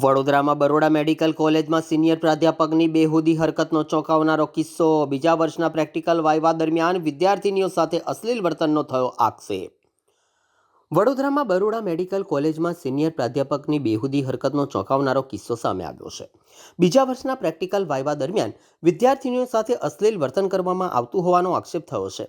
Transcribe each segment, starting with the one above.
વડોદરામાં બરોડા મેડિકલ કોલેજમાં સિનિયર પ્રાધ્યાપકની બેહુદી હરકતનો ચોંકાવનારો કિસ્સો. બીજા વર્ષના પ્રેક્ટિકલ વાઇવા દરમિયાન વિદ્યાર્થીનીઓ સાથે અશ્લીલ વર્તનનો થયો આક્ષેપ. વડોદરામાં બરોડા મેડિકલ કોલેજમાં સિનિયર પ્રાધ્યાપકની બેહુદી હરકતનો ચોંકાવનારો કિસ્સો સામે આવ્યો છે. બીજા વર્ષના પ્રેક્ટિકલ વાઇવા દરમિયાન વિદ્યાર્થીનીઓ સાથે અશ્લીલ વર્તન કરવામાં આવતું હોવાનો આક્ષેપ થયો છે.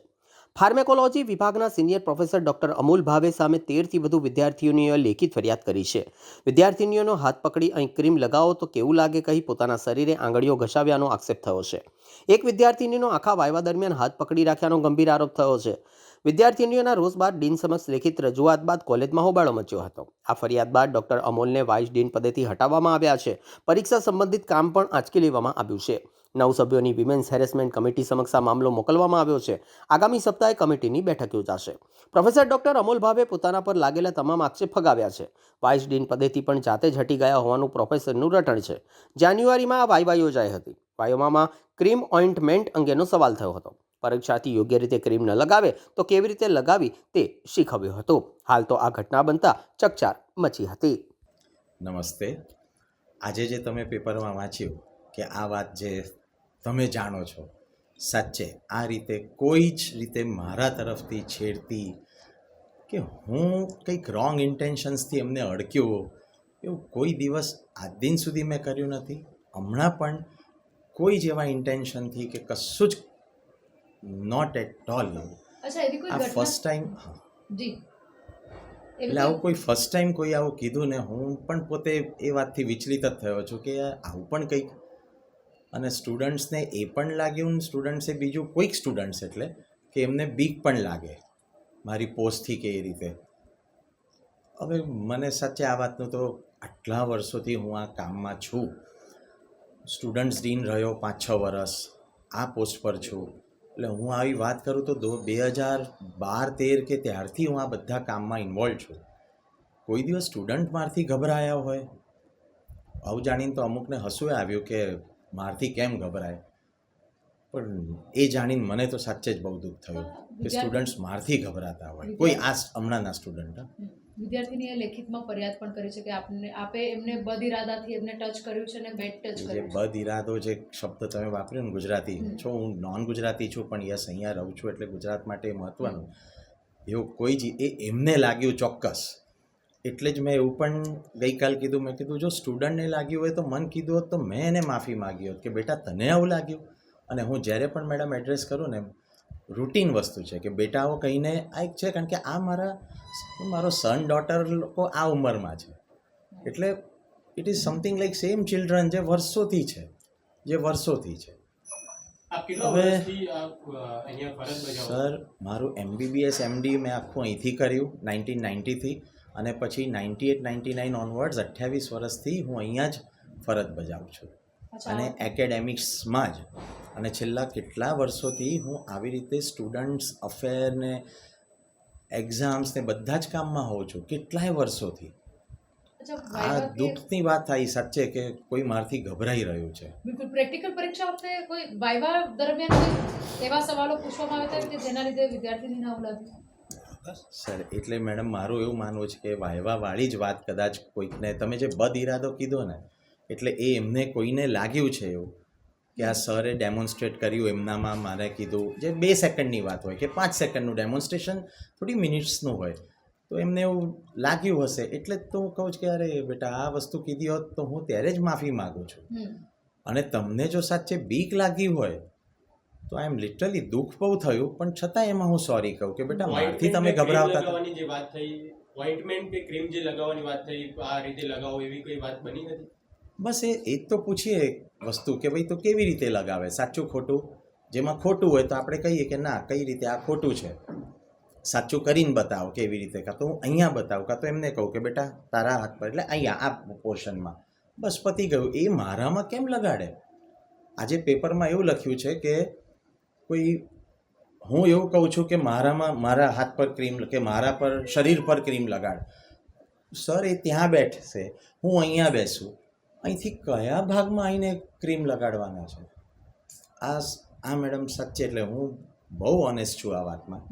ફાર્મેકોલોજી વિભાગના સિનિયર પ્રોફેસર ડોક્ટર અમૂલ ભાવે સામે 13થી વધુ વિદ્યાર્થીનીઓએ લેખિત ફરિયાદ કરી છે. વિદ્યાર્થીનીઓનો હાથ પકડી અહીં ક્રીમ લગાવો તો કેવું લાગે કહી પોતાના શરીરે આંગળીઓ ઘસાવ્યાનો આક્ષેપ થયો છે. એક વિદ્યાર્થીનીનો આખા વાયવા દરમિયાન હાથ પકડી રાખ્યાનો ગંભીર આરોપ થયો છે. વિદ્યાર્થીનીઓના રોષ બાદ ડીન સમક્ષ લેખિત રજૂઆત બાદ કોલેજમાં હોબાળો મચ્યો હતો. આ ફરિયાદ બાદ ડોક્ટર અમોલને વાઇસ ડીન પદેથી હટાવવામાં આવ્યા છે. પરીક્ષા સંબંધિત કામ પણ આંચકી લેવામાં આવ્યું છે. 9 સભ્યોની વિમેન્સ હેરેસમેન્ટ કમિટી સમક્ષ આ મામલો મોકલવામાં આવ્યો છે. આગામી સપ્તાહે કમિટીની બેઠક યોજાશે. પ્રોફેસર ડોક્ટર અમોલ ભાવે પોતાના પર લાગેલા તમામ આક્ષેપ ફગાવ્યા છે. વાઇસ ડીન પદેથી પણ જાતે જ હટી ગયા હોવાનું પ્રોફેસરનું રટણ છે. જાન્યુઆરીમાં આ વાઇવા યોજાઈ હતી. વાઇવામાં ક્રીમ ઓઇન્ટમેન્ટ અંગેનો સવાલ થયો હતો. પરીક્ષાર્થી યોગ્ય રીતે ક્રીમ ન લગાવે તો કેવી રીતે લગાવી તે શીખવ્યું હતું. હાલ તો આ ઘટના બનતા ચકચાર મચી હતી. નમસ્તે. આજે જે તમે પેપરમાં વાંચ્યું કે આ વાત જે તમે જાણો છો, સાચે આ રીતે કોઈ જ રીતે મારા તરફથી છેડતી કે હું કંઈક રોંગ ઇન્ટેન્શન્સથી એમને અડક્યો એવું કોઈ દિવસ આજ દિન સુધી મેં કર્યું નથી. હમણાં પણ કોઈ જ એવા ઇન્ટેન્શનથી કે કશું જ નોટ એટ ઓલ. આ ફર્સ્ટ ટાઈમ એટલે આવું કોઈ ફર્સ્ટ ટાઈમ કોઈ આવું કીધું ને હું પણ પોતે એ વાતથી વિચલિત જ થયો છું કે આવું પણ કંઈક. અને સ્ટુડન્ટ્સને એ પણ લાગ્યું, સ્ટુડન્ટ્સે બીજું કોઈક સ્ટુડન્ટ્સ એટલે કે એમને બીક પણ લાગે મારી પોસ્ટથી કે એ રીતે. હવે મને સાચે આ વાતનું તો આટલા વર્ષોથી હું આ કામમાં છું, સ્ટુડન્ટ્સ ડીન રહ્યો 5-6 વર્ષ, આ પોસ્ટ પર છું. એટલે હું આવી વાત કરું તો 2012-13 કે ત્યારથી હું આ બધા કામમાં ઇન્વોલ્વ છું. કોઈ દિવસ સ્ટુડન્ટ મારથી ગભરાયા હોય આવું જાણીને તો અમુકને હસવું આવ્યું કે મારથી કેમ ગભરાય, પણ એ જાણીને મને તો સાચે જ બહુ દુઃખ થયું કે સ્ટુડન્ટ્સ મારથી ગભરાતા હોય. કોઈ આ હમણાંના સ્ટુડન્ટ વિદ્યાર્થીનીએ લેખિતમાં ફરિયાદ પણ કરી છે કે આપે એમને બદ ઇરાદાથી એમને ટચ કર્યું છે અને બેડ ટચ કર્યું છે. બદ ઇરાદો જે શબ્દ તમે વાપર્યો ને, ગુજરાતી છો, હું નોન ગુજરાતી છું પણ યસ અહીંયા રહું છું એટલે ગુજરાત માટે મહત્વનું. એવું કોઈ જ એમને લાગ્યું ચોક્કસ. એટલે જ મેં એવું પણ ગઈકાલ કીધું, મેં કીધું જો સ્ટુડન્ટને લાગ્યું હોય તો મને કીધું હોત તો મેં એને માફી માગી હોત કે બેટા તને આવું લાગ્યું. અને હું જ્યારે પણ મેડમ એડ્રેસ કરું ને રૂટીન વસ્તુ છે કે બેટા આવો કહીને આ એક છે, કારણ કે આ મારો સન ડોટર લોકો આ ઉંમરમાં છે એટલે it is something like same children જે વર્ષોથી છે. હવે સર મારું MBBS MD મેં આખું અહીંથી કર્યું 1990થી, અને પછી 98-99 ઓનવર્ડ્સ 28 વર્ષથી હું અહીંયા જ ફરજ બજાવું છું અને એકેડેમિક્સમાં જ. અને છેલ્લા કેટલા વર્ષોથી હું આવી રીતે સ્ટુડન્ટ્સ અફેરને એક્ઝામ્સ ને બધા જ કામમાં હોઉં છું કેટલાય વર્ષોથી. આ દુઃખની વાત થાય સાચે કે કોઈ મારથી ગભરાઈ રહ્યું છે. બિલકુલ. પ્રેક્ટિકલ પરીક્ષા વખતે કોઈ વાઇવા દરમિયાન એવા સવાલો પૂછવામાં આવ્યા હતા કે જેના લીધે વિદ્યાર્થીનીને આવું લાગ્યું? સર એટલે મેડમ મારું એવું માનવું છે કે વાયવાવાળી જ વાત કદાચ કોઈકને, તમે જે બદ ઇરાદો કીધો ને, એટલે એ એમને કોઈને લાગ્યું છે એવું કે આ સરે ડેમોન્સ્ટ્રેટ કર્યું એમનામાં, મારે કીધું જે 2 સેકન્ડની વાત હોય કે 5 સેકન્ડનું ડેમોન્સ્ટ્રેશન થોડી મિનિટ્સનું હોય તો એમને એવું લાગ્યું હશે. એટલે જ તો હું કહું છું કે અરે બેટા આ વસ્તુ કીધી હોત તો હું ત્યારે જ માફી માગું છું. અને તમને જો સાચે બીક લાગી હોય તો આઈ એમ લિટરલી દુઃખ બહુ થયું, પણ છતાં એમાં હું સોરી કહું કે બેટા મારથી તમે ગભરાવતા હતા. જે વાત થઈ ઓઇન્ટમેન્ટ કે ક્રીમ જે લગાવવાની વાત થઈ, આ રીતે લગાવો એવી કોઈ વાત બની નથી? બસ એ જ તો પૂછીએ વસ્તુ કે ભાઈ તો કેવી રીતે લગાવે, સાચું ખોટું. જેમાં ખોટું હોય તો આપણે કહીએ કે ના કઈ રીતે આ ખોટું છે, સાચું કરીને બતાવો કેવી રીતે, કાં તો હું અહીંયા બતાવું, કાં તો એમને કહું કે બેટા તારા હાથ પર એટલે અહીંયા આ પોર્શનમાં, બસ પતી ગયું. એ મારામાં કેમ લગાડે? આજે પેપરમાં એવું લખ્યું છે કે કોઈ, હું એવું કહું છું કે મારા હાથ પર ક્રીમ કે મારા પર શરીર પર ક્રીમ લગાડ. સર એ ત્યાં બેઠશે, હું અહીંયા બેસું, અહીંથી કયા ભાગમાં આવીને ક્રીમ લગાડવાના છે? આ મેડમ સાચે એટલે હું બહુ ઓનેસ્ટ છું આ વાતમાં.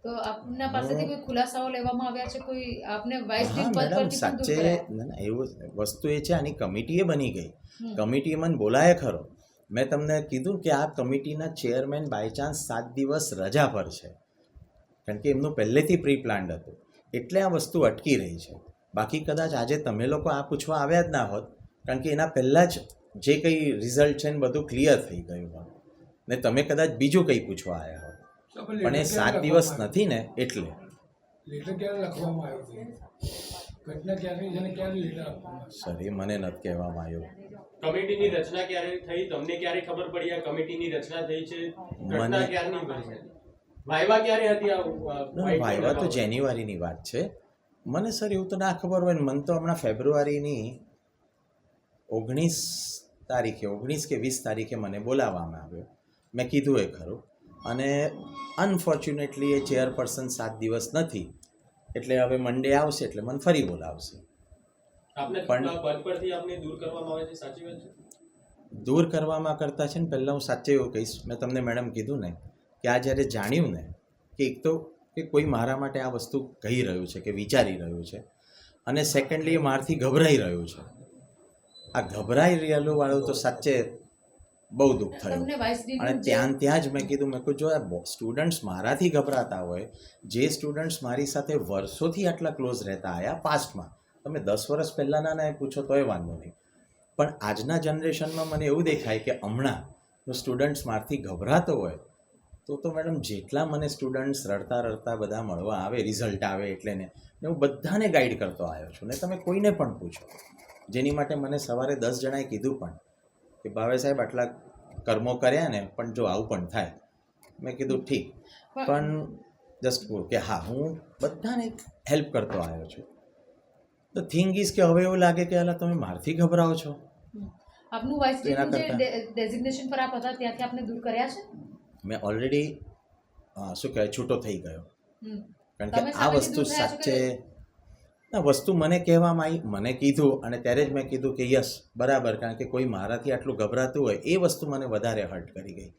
તો આપના પાસેથી કોઈ ખુલાસાઓ લેવામાં આવ્યા છે? કોઈ આપને વાઇસ હા ડીન પદ મેડમ પરથી પણ દૂર સાચે કરાયા? ના ના એવું વસ્તુ એ છે, આની કમિટીએ બની ગઈ. હમ. કમિટીએ મને બોલાય ખરો. મેં તમને કીધું કે આ કમિટીના ચેરમેન બાય ચાન્સ 7 દિવસ રજા પર છે, કારણ કે એમનું પહેલેથી પ્રી પ્લાન્ડ હતું, એટલે આ વસ્તુ અટકી રહી છે. બાકી કદાચ આજે તમે લોકો આ પૂછવા આવ્યા જ ના હોત, કારણ કે એના પહેલાં જ જે કંઈ રિઝલ્ટ છે ને બધું ક્લિયર થઈ ગયું હોત ને તમે કદાચ બીજું કંઈ પૂછવા આવ્યા હોત. પણ એ 7 દિવસ નથી ને એટલે લેટર ક્યારે લખવામાં આવ્યું છે? ઘટના ક્યારે છે અને ક્યારે લેટર આપવામાં આવ્યું? સર એ મને નથી કહેવામાં આવ્યું. કમિટીની રચના ક્યારે થઈ, તમને ક્યારે ખબર પડી આ કમિટીની રચના થઈ છે? ઘટના મને- ક્યારની બની છે? વાયવા ક્યારે હતી આ વાયવા તો જાન્યુઆરીની વાત છે. મને સર એવું તો ના ખબર હોય ને, મને તો હમણાં ફેબ્રુઆરીની 19 તારીખે 19 કે 20 તારીખે મને બોલાવવામાં આવ્યો. મેં કીધું એ ખરું, અને અનફોર્ચ્યુનેટલી એ ચેરપર્સન 7 દિવસ નથી, એટલે હવે મંડે આવશે એટલે મને ફરી બોલાવશે. આપને પણ- પદ પરથી આપને દૂર કરવામાં આવે છે, સાચી વાત છે? દૂર કરવામાં કરતાં છે ને પહેલાં હું સાચે એવું કહીશ, મેં તમને મેડમ કીધું ને કે આ જ્યારે જાણ્યું ને કે એક તો કે કોઈ મારા માટે આ વસ્તુ કહી રહ્યું છે કે વિચારી રહ્યું છે, અને સેકન્ડલી એ મારાથી ગભરાઈ રહ્યું છે. આ ગભરાઈ રહેલું વાળું તો સાચે બહુ દુઃખ થયું. તમને વાઇસ ડીન અને ત્યાં જ મેં કીધું, મેં કહ્યું જો આ સ્ટુડન્ટ્સ મારાથી ગભરાતા હોય, જે સ્ટુડન્ટ્સ મારી સાથે વર્ષોથી આટલા ક્લોઝ રહેતા આવ્યા પાસ્ટમાં, તમે 10 વર્ષ પહેલાંના ને પૂછો તોય વાંધો નહીં, પણ આજના જનરેશનમાં મને એવું દેખાય કે હમણાં જો સ્ટુડન્ટ્સ મારથી ગભરાતો હોય તો મેડમ જેટલા મને સ્ટુડન્ટ્સ રડતા રડતા બધા મળવા આવે, રિઝલ્ટ આવે એટલે ને હું બધાને ગાઈડ કરતો આવ્યો છું. ને તમે કોઈને પણ પૂછો, જેની માટે મને સવારે 10 જણાએ કીધું પણ કે ભાવે સાહેબ આટલા કર્મો કર્યા ને પણ જો આવું પણ થાય. મેં કીધું ઠીક, પણ જસ્ટ કે હા હું બધાને હેલ્પ કરતો આવ્યો છું. ધ થિંગ ઇઝ કે હવે એવું લાગે કે અલા તમે મારથી ગભરાઓ છો. આપનું વાઇસ એના ડીન જે કરતાં- ડેઝિગ્નેશન પર આપ હતા ત્યાંથી આપને દૂર કર્યા છે? મેં ઓલરેડી શું કહેવાય છૂટો થઈ ગયો, હમ. કારણ તમે કે આ સામેથી વસ્તુ દૂર થયા છો કે- સાચે ના વસ્તુ મને કહેવામાં આવી, મને કીધું અને ત્યારે જ મેં કીધું કે યસ બરાબર, કારણ કે કોઈ મારાથી આટલું ગભરાતું હોય એ વસ્તુ મને વધારે હર્ટ કરી ગઈ.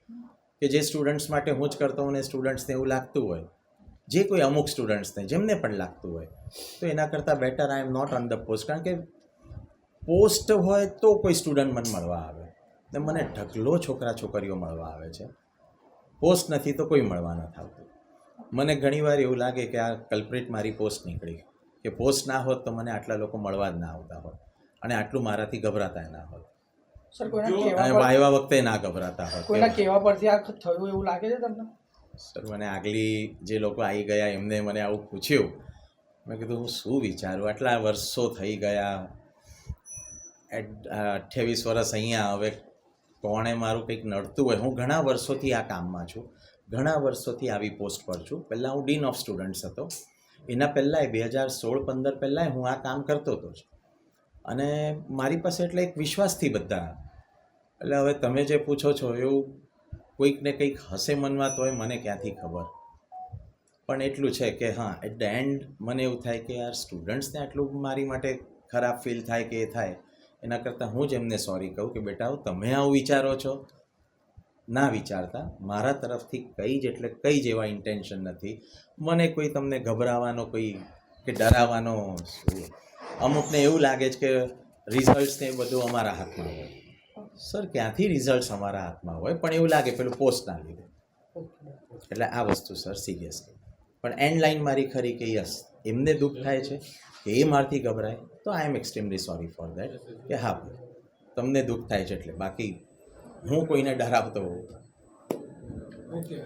કે જે સ્ટુડન્ટ્સ માટે હું જ કરતો હોઉં ને સ્ટુડન્ટ્સને એવું લાગતું હોય, જે કોઈ અમુક સ્ટુડન્ટ્સને જેમને પણ લાગતું હોય, તો એના કરતાં better I am not on the post. કારણ કે પોસ્ટ હોય તો કોઈ સ્ટુડન્ટ મને મળવા આવે, ને મને ઢગલો છોકરા છોકરીઓ મળવા આવે છે. પોસ્ટ નથી તો કોઈ મળવા નથી આવતું. મને ઘણીવાર એવું લાગે કે આ કલ્પ્રિટ મારી પોસ્ટ નીકળી, કે પોસ્ટ ના હોત તો મને આટલા લોકો મળવા જ ના આવતા હોત, અને આટલું મારાથી ગભરાતા ના હોત, સર કોઈના જો- કહેવા અને પર- વાયવા વખતે ના ગભરાતા હોત. કોઈના કહેવા પરથી આ થયું એવું લાગે છે તમને? સર મને આગલી જે લોકો આવી ગયા એમને મને આવું પૂછ્યું, મેં કીધું હું શું વિચારું, આટલા વર્ષો થઈ ગયા, 28 વર્ષ અહીંયા, હવે કોણે મારું કંઈક નડતું હોય. હું ઘણા વર્ષોથી આ કામમાં છું, ઘણા વર્ષોથી આવી પોસ્ટ પર છું. પહેલાં હું ડીન ઓફ સ્ટુડન્ટ્સ હતો, એના પહેલાંય 2016-15 પહેલાંય હું આ કામ કરતો હતો જ, અને મારી પાસે એટલે એક વિશ્વાસથી બધા. એટલે હવે તમે જે પૂછો છો એવું કોઈકને કંઈક હશે મનમાં તોય મને ક્યાંથી ખબર, પણ એટલું છે કે હા એટ ધ એન્ડ મને એવું થાય કે યાર સ્ટુડન્ટ્સને આટલું મારી માટે ખરાબ ફીલ થાય કે એ થાય, એના કરતાં હું જ એમને સોરી કહું કે બેટા તમે આવું વિચારો છો, ના વિચારતા. મારા તરફથી કંઈ જ એટલે કંઈ જ એવા ઇન્ટેન્શન નથી. મને કોઈ તમને ગભરાવાનો કોઈ કે ડરાવવાનો શું. અમુકને એવું લાગે છે કે રિઝલ્ટ્સ ને એ બધું અમારા હાથમાં હોય. સર ક્યાંથી રિઝલ્ટ્સ અમારા હાથમાં હોય, પણ એવું લાગે પેલું પોસ્ટ ના લીધે. એટલે આ વસ્તુ સર સિરિયસ. પણ એન્ડ લાઈન મારી ખરી કે યસ એમને દુઃખ થાય છે કે એ મારથી ગભરાય, તો આઈ એમ એક્સ્ટ્રીમલી સોરી ફોર દેટ. કે હા તમને દુઃખ થાય છે, એટલે બાકી હું કોઈને ડરાવતો હોઉં. ઓકે.